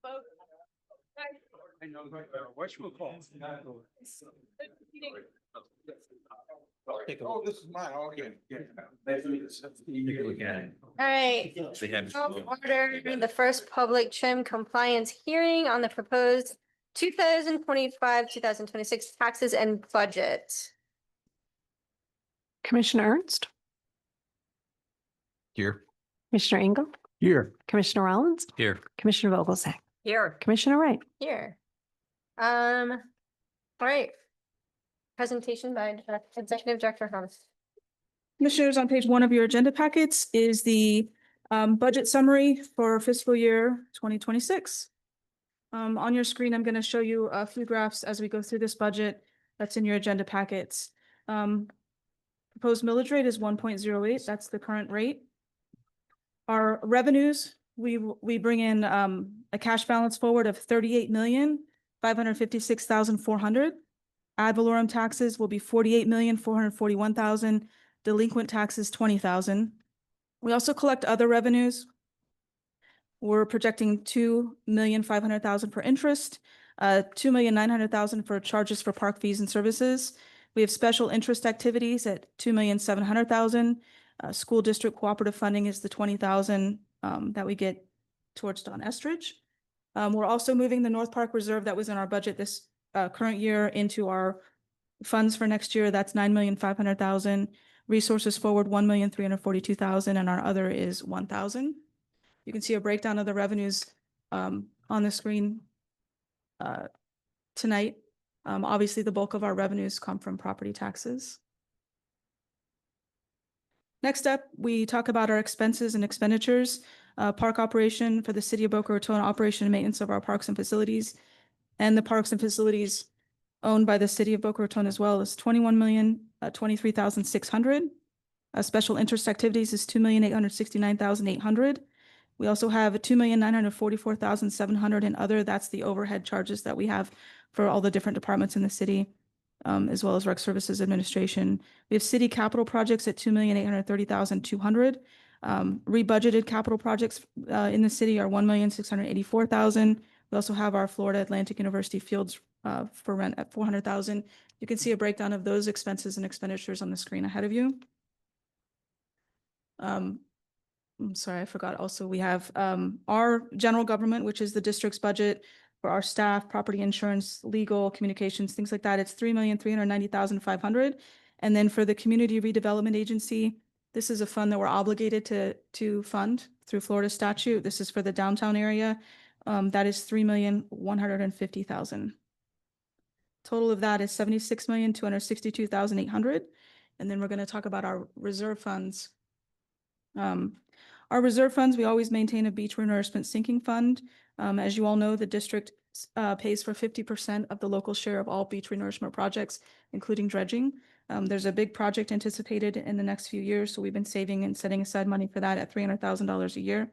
I know, what you call? Oh, this is mine, okay. All right. They have. Call to Order the first public CHIM compliance hearing on the proposed 2025-2026 taxes and budget. Commissioner Ernst, Here. Commissioner Engel, Here. Commissioner Rollins, Here. Commissioner Vogelsang, Here. Commissioner Wright. Here. All right. Presentation by Executive Director Thomas. Commissioners, on page 1 of your agenda packets is the budget summary for fiscal year 2026. On your screen, I'm going to show you a few graphs as we go through this budget that's in your agenda packets. Proposed millage rate is 1.08. That's the current rate. Our revenues, we bring in a cash balance forward of 38,556,400. Ad valorem taxes will be 48,441,000. Delinquent taxes, 20,000. We also collect other revenues. We're projecting 2,500,000 for interest, 2,900,000 for charges for park fees and services. We have special interest activities at 2,700,000. School district cooperative funding is the 20,000 that we get towards Don Estridge. We're also moving the North Park Reserve that was in our budget this current year into our funds for next year. That's 9,500,000. Resources forward 1,342,000, and our other is 1,000. You can see a breakdown of the revenues on the screen tonight. Obviously, the bulk of our revenues come from property taxes. Next up, we talk about our expenses and expenditures. Park operation for the city of Boca Raton, operation and maintenance of our parks and facilities, and the parks and facilities owned by the city of Boca Raton as well is 21,023,600. Special interest activities is 2,869,800. We also have 2,944,700 in other. That's the overhead charges that we have for all the different departments in the city, as well as rec services administration. We have city capital projects at 2,830,200. Rebudgeted capital projects in the city are 1,684,000. We also have our Florida Atlantic University fields for rent at 400,000. You can see a breakdown of those expenses and expenditures on the screen ahead of you. I'm sorry, I forgot. Also, we have our general government, which is the district's budget for our staff, property insurance, legal, communications, things like that. It's 3,390,500. And then for the Community Redevelopment Agency, this is a fund that we're obligated to fund through Florida statute. This is for the downtown area. That is 3,150,000. Total of that is 76,262,800. And then we're going to talk about our reserve funds. Our reserve funds, we always maintain a beach renourishment sinking fund. As you all know, the district pays for 50% of the local share of all beach renourishment projects, including dredging. There's a big project anticipated in the next few years, so we've been saving and setting aside money for that at $300,000 a year.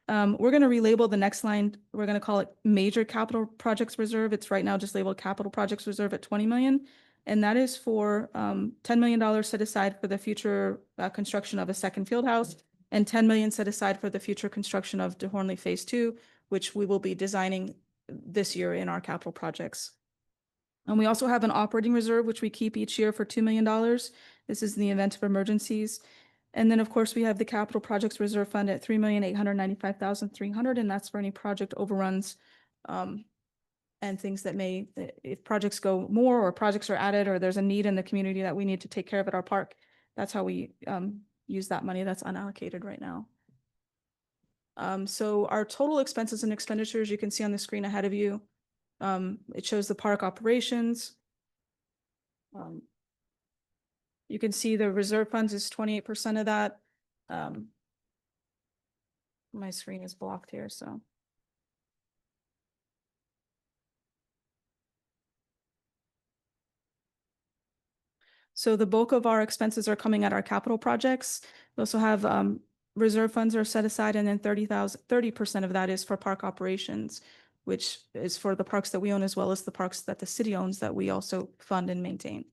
We're going to relabel the next line. We're going to call it Major Capital Projects Reserve. It's right now just labeled Capital Projects Reserve at 20 million. And that is for $10 million set aside for the future construction of a second field house, and 10 million set aside for the future construction of DeHornley Phase 2, which we will be designing this year in our capital projects. And we also have an operating reserve, which we keep each year for $2 million. This is in the event of emergencies. And then, of course, we have the Capital Projects Reserve Fund at 3,895,300, and that's for any project overruns and things that may, if projects go more or projects are added or there's a need in the community that we need to take care of at our park. That's how we use that money that's unallocated right now. So our total expenses and expenditures, you can see on the screen ahead of you. It shows the park operations. You can see the reserve funds is 28% of that. My screen is blocked here, so. So the bulk of our expenses are coming at our capital projects. We also have reserve funds are set aside, and then 30% of that is for park operations, which is for the parks that we own as well as the parks that the city owns that we also fund and maintain.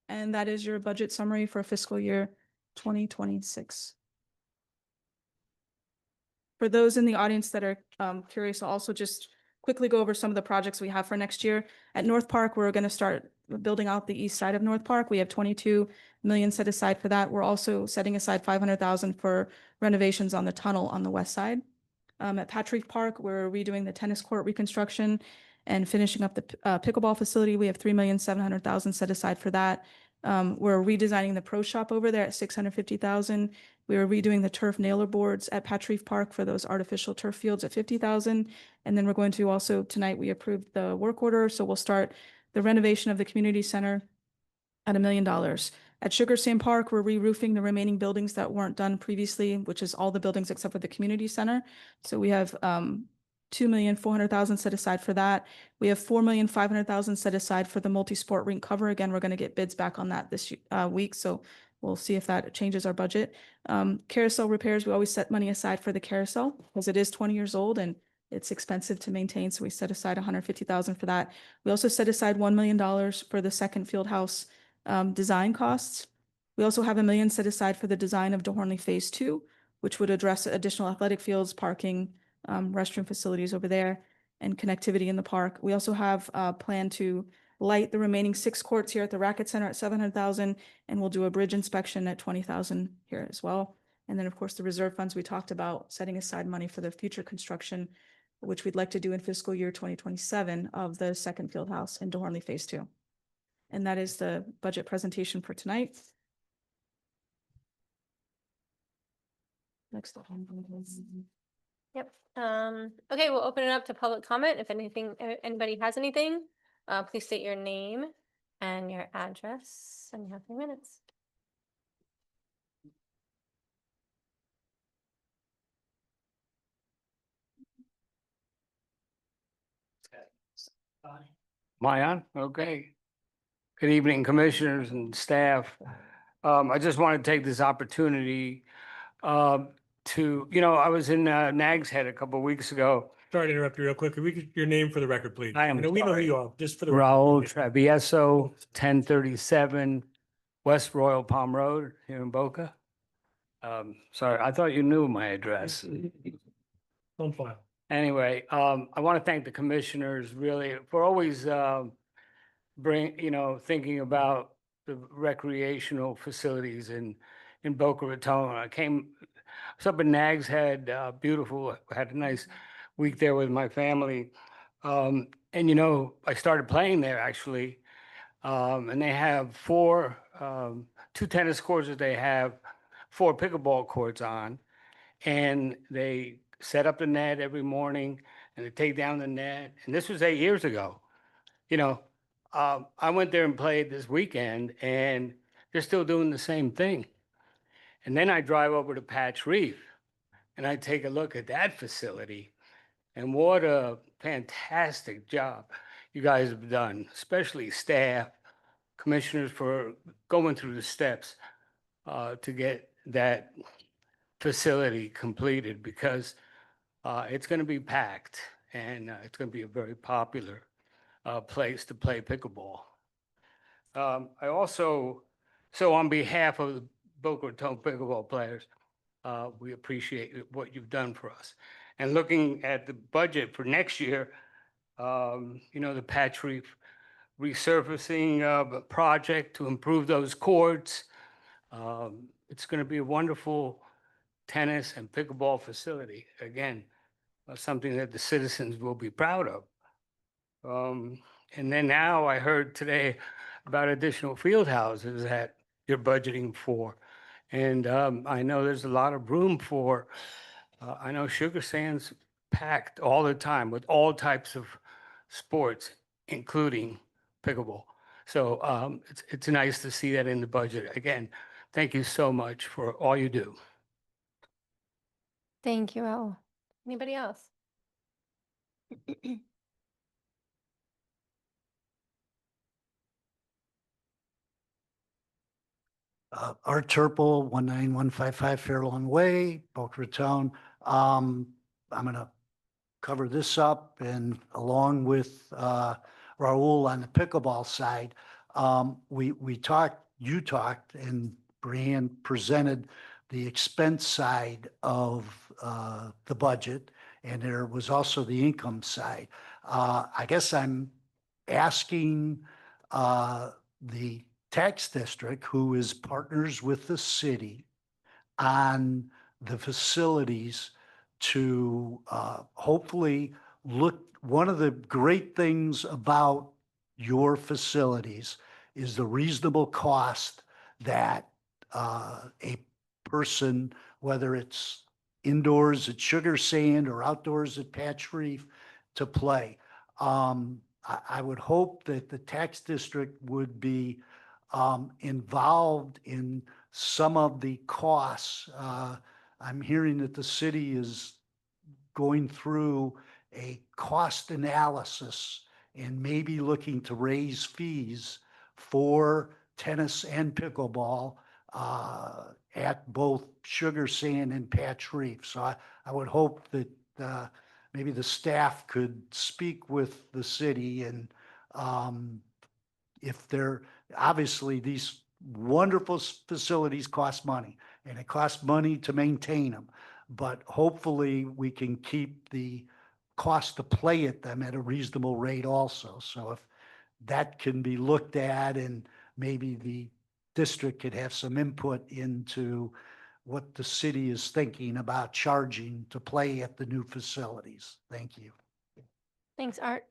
And that is your budget summary for fiscal year 2026. For those in the audience that are curious, I'll also just quickly go over some of the projects we have for next year. At North Park, we're going to start building out the east side of North Park. We have 22 million set aside for that. We're also setting aside 500,000 for renovations on the tunnel on the west side. At Patrick Park, we're redoing the tennis court reconstruction and finishing up the pickleball facility. We have 3,700,000 set aside for that. We're redesigning the pro shop over there at 650,000. We are redoing the turf nailer boards at Patrick Park for those artificial turf fields at 50,000. And then we're going to also, tonight, we approved the work order. So we'll start the renovation of the community center at $1 million. At Sugar Sand Park, we're re-roofing the remaining buildings that weren't done previously, which is all the buildings except for the community center. So we have 2,400,000 set aside for that. We have 4,500,000 set aside for the multi-sport rink cover. Again, we're going to get bids back on that this week. So we'll see if that changes our budget. Carousel repairs, we always set money aside for the carousel because it is 20 years old and it's expensive to maintain. So we set aside 150,000 for that. We also set aside $1 million for the second field house design costs. We also have $1 million set aside for the design of DeHornley Phase 2, which would address additional athletic fields, parking, restroom facilities over there, and connectivity in the park. We also have a plan to light the remaining 6 courts here at the Racket Center at 700,000, and we'll do a bridge inspection at 20,000 here as well. And then, of course, the reserve funds we talked about, setting aside money for the future construction, which we'd like to do in fiscal year 2027 of the second field house in DeHornley Phase 2. And that is the budget presentation for tonight. Next. Yep. Okay, we'll open it up to public comment. If anybody has anything, please state your name and your address, and you have 3 minutes. Am I on? Okay. Good evening, commissioners and staff. I just want to take this opportunity I was in Nag's Head a couple of weeks ago. Sorry to interrupt you real quick. Could we get your name for the record, please? I am know we know who sorry. you are, just for the. Raul Travieso, 1037 West Royal Palm Road here in Boca. Sorry, I thought you knew my address. On file. Anyway, I want to thank the commissioners really for always thinking about the recreational facilities in Boca Raton. I was up in Nag's Head, beautiful. I had a nice week there with my family. And I started playing there actually. And they have 2 tennis courts that they have 4 pickleball courts on. And they set up the net every morning and they take down the net. And this was 8 years ago. I went there and played this weekend and they're still doing the same thing. And then I drive over to Patch Reef and I take a look at that facility, and what a fantastic job you guys have done, especially staff, commissioners, for going through the steps to get that facility completed, because it's going to be packed and it's going to be a very popular place to play pickleball. So on behalf of the Boca Raton pickleball players, we appreciate what you've done for us. And looking at the budget for next year, the Patch Reef resurfacing project to improve those courts. It's going to be a wonderful tennis and pickleball facility. Again, something that the citizens will be proud of. And then now I heard today about additional field houses that you're budgeting for. And I know there's a lot of room for, I know Sugar Sand's packed all the time with all types of sports, including pickleball. So it's nice to see that in the budget. Again, thank you so much for all you do. Thank you, Raul. Anybody else? Art Turple, 19155 Fairlawn Way, Boca Raton. I'm going to cover this up, and along with Raul on the pickleball side, you talked, and Brianne presented the expense side of the budget, and there was also the income side. I guess I'm asking the tax district, who is partners with the city on the facilities, to hopefully look. One of the great things about your facilities is the reasonable cost that a person, whether it's indoors at Sugar Sand or outdoors at Patch Reef, to play. I would hope that the tax district would be involved in some of the costs. I'm hearing that the city is going through a cost analysis and maybe looking to raise fees for tennis and pickleball at both Sugar Sand and Patch Reef. So I would hope that maybe the staff could speak with the city, and if they're, obviously these wonderful facilities cost money, and it costs money to maintain them, but hopefully we can keep the cost to play at them at a reasonable rate also. So if that can be looked at, and maybe the district could have some input into what the city is thinking about charging to play at the new facilities. Thank you. Thanks, Art.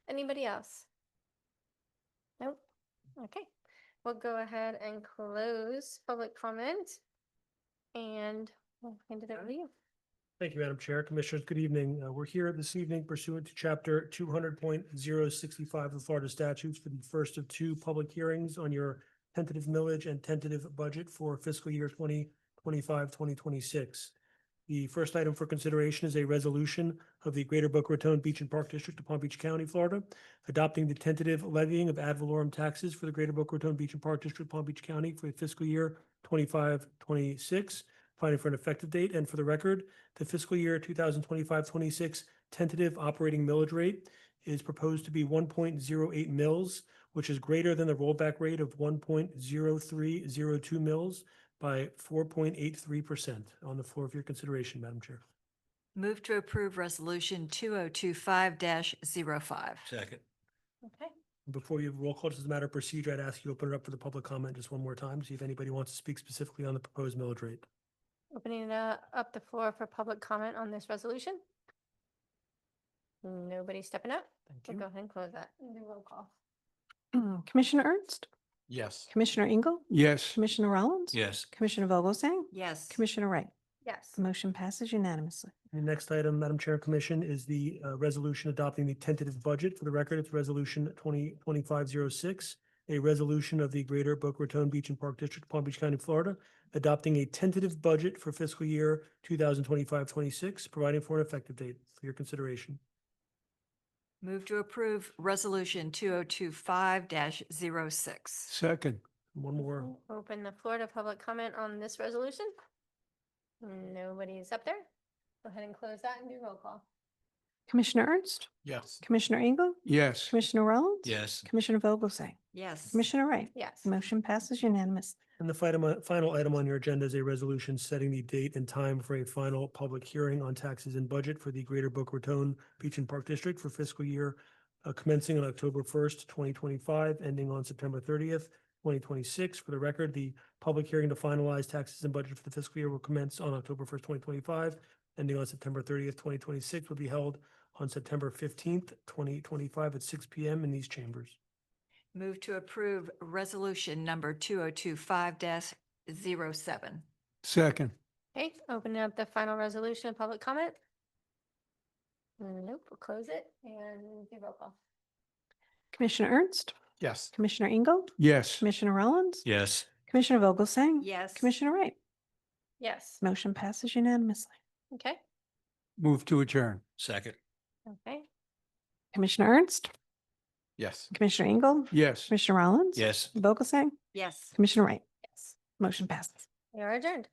Anybody else? Nope. Okay, we'll go ahead and close public comment. And we'll hand it over to you. Thank you, Madam Chair. Commissioners, good evening. We're here this evening pursuant to Chapter 200.065 of the Florida statutes for the first of two public hearings on your tentative millage and tentative budget for fiscal year 2025-2026. The first item for consideration is a resolution of the Greater Boca Raton Beach and Park District of Palm Beach County, Florida, adopting the tentative levying of ad valorem taxes for the Greater Boca Raton Beach and Park District of Palm Beach County for the fiscal year 25-26, finding for an effective date. And for the record, the fiscal year 2025-26 tentative operating millage rate is proposed to be 1.08 mils, which is greater than the rollback rate of 1.0302 mils by 4.83%. On the floor for your consideration, Madam Chair. Move to approve Resolution 2025-05. Second. Okay, Before you have roll call, just as a matter of procedure, I'd ask you to open it up for the public comment just one more time, see if anybody wants to speak specifically on the proposed millage rate. opening it up the floor for public comment on this resolution. Nobody stepping up? Thank We'll you. go ahead and close that. And do roll call. Commissioner Ernst, Yes. Commissioner Engel, Yes. Commissioner Rollins. Yes. Commissioner Vogelsang, Yes. Commissioner Wright. Yes. The motion passes unanimously. The next item, Madam Chair and Commission, is the resolution adopting the tentative budget. For the record, it's Resolution 2025-06, a resolution of the Greater Boca Raton Beach and Park District, Palm Beach County, Florida, adopting a tentative budget for fiscal year 2025-26, providing for an effective date for your consideration. Move to approve Resolution 2025-06. Second. One more. Open the floor to public comment on this resolution. Nobody's up there. Go ahead and close that and do roll call. Commissioner Ernst, Yes. Commissioner Engel, Yes. Commissioner Rollins. Yes. Commissioner Vogelsang, Yes. Commissioner Wright. Yes. The motion passes unanimously. And the final item on your agenda is a resolution setting the date and time for a final public hearing on taxes and budget for the Greater Boca Raton Beach and Park District for fiscal year commencing on October 1st, 2025, ending on September 30th, 2026. For the record, the public hearing to finalize taxes and budget for the fiscal year will commence on October 1st, 2025, ending on September 30th, 2026, will be held on September 15th, 2025 at 6 p.m. in these chambers. Move to approve Resolution number 2025-07. Second. Okay, open up the final resolution of public comment. Nope, we'll close it and do roll call. Commissioner Ernst, Yes. Commissioner Engel, Yes. Commissioner Rollins. Yes. Commissioner Vogelsang. Yes. Commissioner Wright. Yes, Motion passes unanimously. okay, Move to adjourn. Second. okay, Commissioner Ernst, Yes. Commissioner Engel, Yes. Commissioner Rollins. Yes. Vogelsang, Yes. Commissioner Wright. yes. Motion passes. We are adjourned.